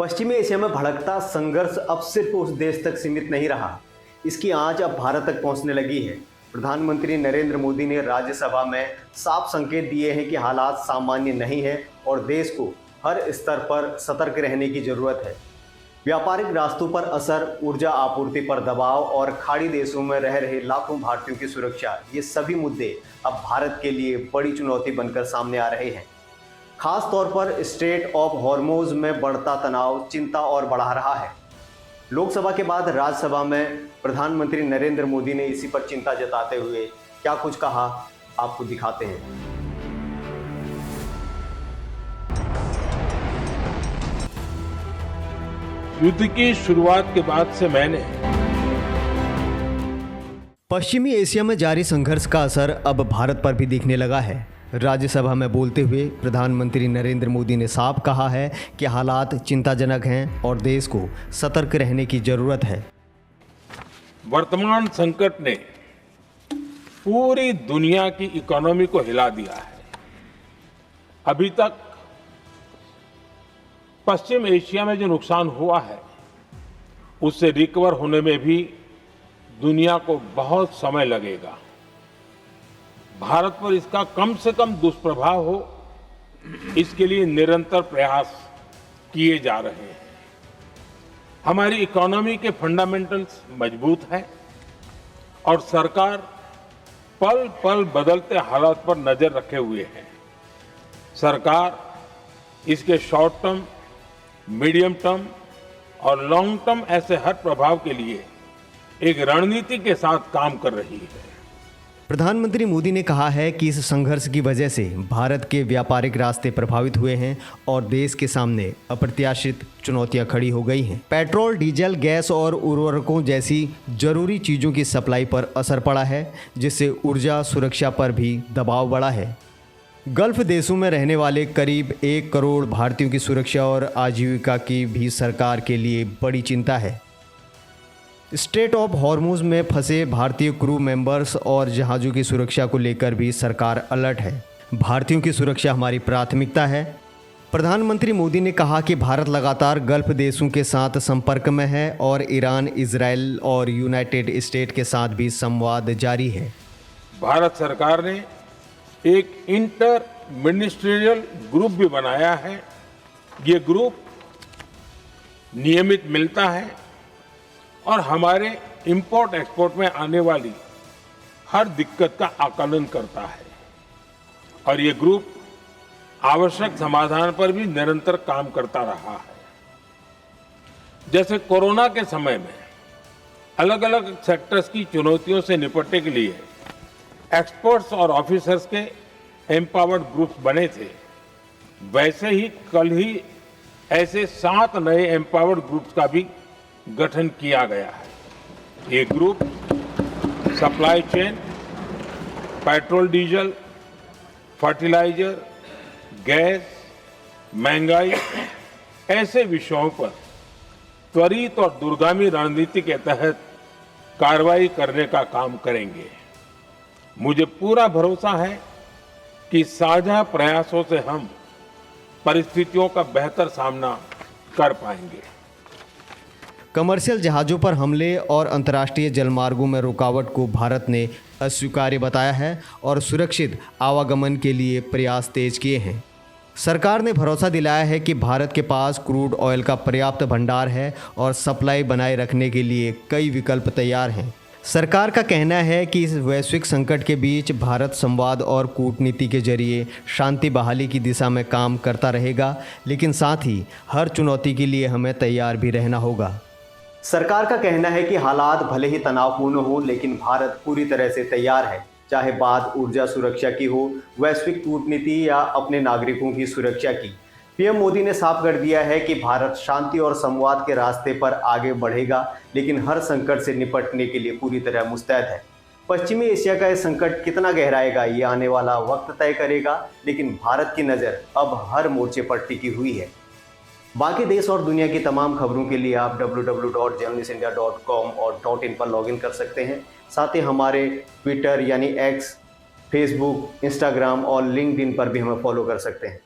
पश्चिमी एशिया में भड़कता संघर्ष अब सिर्फ उस देश तक सीमित नहीं रहा, इसकी आंच अब भारत तक पहुंचने लगी है। प्रधानमंत्री नरेंद्र मोदी ने राज्यसभा में साफ संकेत दिए हैं कि हालात सामान्य नहीं है और देश को हर स्तर पर सतर्क रहने की जरूरत है। व्यापारिक रास्तों पर असर, ऊर्जा आपूर्ति पर दबाव और खाड़ी देशों में रह रहे लाखों भारतीयों की सुरक्षा, ये सभी मुद्दे अब भारत के लिए बड़ी चुनौती बनकर सामने आ रहे हैं। खास तौर पर स्ट्रेट ऑफ हॉर्मुज़ में बढ़ता तनाव चिंता और बढ़ा रहा है। लोकसभा के बाद राज्यसभा में प्रधानमंत्री नरेंद्र मोदी ने इसी पर चिंता जताते हुए क्या कुछ कहा, आपको दिखाते हैं। युद्ध की शुरुआत के बाद से मैंने पश्चिमी एशिया में जारी संघर्ष का असर अब भारत पर भी दिखने लगा है। राज्यसभा में बोलते हुए प्रधानमंत्री नरेंद्र मोदी ने साफ कहा है कि हालात चिंताजनक हैं और देश को सतर्क रहने की जरूरत है। वर्तमान संकट ने पूरी दुनिया की इकोनॉमी को हिला दिया है। अभी तक पश्चिम एशिया में जो नुकसान हुआ है उससे रिकवर होने में भी दुनिया को बहुत समय लगेगा। भारत पर इसका कम से कम दुष्प्रभाव हो, इसके लिए निरंतर प्रयास किए जा रहे हैं। हमारी इकोनॉमी के फंडामेंटल्स मजबूत हैं और सरकार पल पल बदलते हालात पर नजर रखे हुए है। सरकार इसके शॉर्ट टर्म, मीडियम टर्म और लॉन्ग टर्म ऐसे हर प्रभाव के लिए एक रणनीति के साथ काम कर रही है। प्रधानमंत्री मोदी ने कहा है कि इस संघर्ष की वजह से भारत के व्यापारिक रास्ते प्रभावित हुए हैं और देश के सामने अप्रत्याशित चुनौतियां खड़ी हो गई हैं। पेट्रोल, डीजल, गैस और उर्वरकों जैसी जरूरी चीज़ों की सप्लाई पर असर पड़ा है, जिससे ऊर्जा सुरक्षा पर भी दबाव बढ़ा है। गल्फ देशों में रहने वाले करीब 1 करोड़ भारतीयों की सुरक्षा और आजीविका की भी सरकार के लिए बड़ी चिंता है। स्ट्रेट ऑफ हॉर्मुज़ में फंसे भारतीय क्रू मेंबर्स और जहाज़ों की सुरक्षा को लेकर भी सरकार अलर्ट है। भारतीयों की सुरक्षा हमारी प्राथमिकता है। प्रधानमंत्री मोदी ने कहा कि भारत लगातार गल्फ देशों के साथ संपर्क में है और ईरान, इजराइल और यूनाइटेड स्टेट के साथ भी संवाद जारी है। भारत सरकार ने एक इंटर मिनिस्ट्रियल ग्रुप भी बनाया है। ये ग्रुप नियमित मिलता है और हमारे इंपोर्ट एक्सपोर्ट में आने वाली हर दिक्कत का आकलन करता है और ये ग्रुप आवश्यक समाधान पर भी निरंतर काम करता रहा है। जैसे कोरोना के समय में अलग अलग सेक्टर्स की चुनौतियों से निपटने के लिए एक्सपर्ट्स और ऑफिसर्स के एम्पावर्ड ग्रुप्स बने थे, वैसे ही कल ही ऐसे 7 नए एम्पावर्ड ग्रुप्स का भी गठन किया गया है। ये group supply chain, petrol, diesel, fertiliser, gas, महंगाई ऐसे विषयों पर त्वरित और दूरगामी रणनीति के तहत कार्रवाई करने का काम करेंगे। मुझे पूरा भरोसा है कि साझा प्रयासों से हम परिस्थितियों का बेहतर सामना कर पाएंगे। कमर्शियल जहाज़ों पर हमले और अंतर्राष्ट्रीय जलमार्गों में रुकावट को भारत ने अस्वीकार्य बताया है और सुरक्षित आवागमन के लिए प्रयास तेज किए हैं। सरकार ने भरोसा दिलाया है कि भारत के पास क्रूड ऑयल का पर्याप्त भंडार है और सप्लाई बनाए रखने के लिए कई विकल्प तैयार हैं। सरकार का कहना है कि इस वैश्विक संकट के बीच भारत संवाद और कूटनीति के जरिए शांति बहाली की दिशा में काम करता रहेगा, लेकिन साथ ही हर चुनौती के लिए हमें तैयार भी रहना होगा। सरकार का कहना है कि हालात भले ही तनावपूर्ण हो, लेकिन भारत पूरी तरह से तैयार है, चाहे बात ऊर्जा सुरक्षा की हो, वैश्विक कूटनीति या अपने नागरिकों की सुरक्षा की। पीएम मोदी ने साफ कर दिया है कि भारत शांति और संवाद के रास्ते पर आगे बढ़ेगा, लेकिन हर संकट से निपटने के लिए पूरी तरह मुस्तैद है। पश्चिमी एशिया का यह संकट कितना गहराएगा, ये आने वाला वक्त तय करेगा, लेकिन भारत की नज़र अब हर मोर्चे पर टिकी हुई है। बाकी देश और दुनिया की तमाम खबरों के लिए आप www.journalistindia.com और .in पर लॉगिन कर सकते हैं। साथ ही हमारे ट्विटर यानी एक्स, फेसबुक, इंस्टाग्राम और लिंक्डइन पर भी हमें फॉलो कर सकते हैं।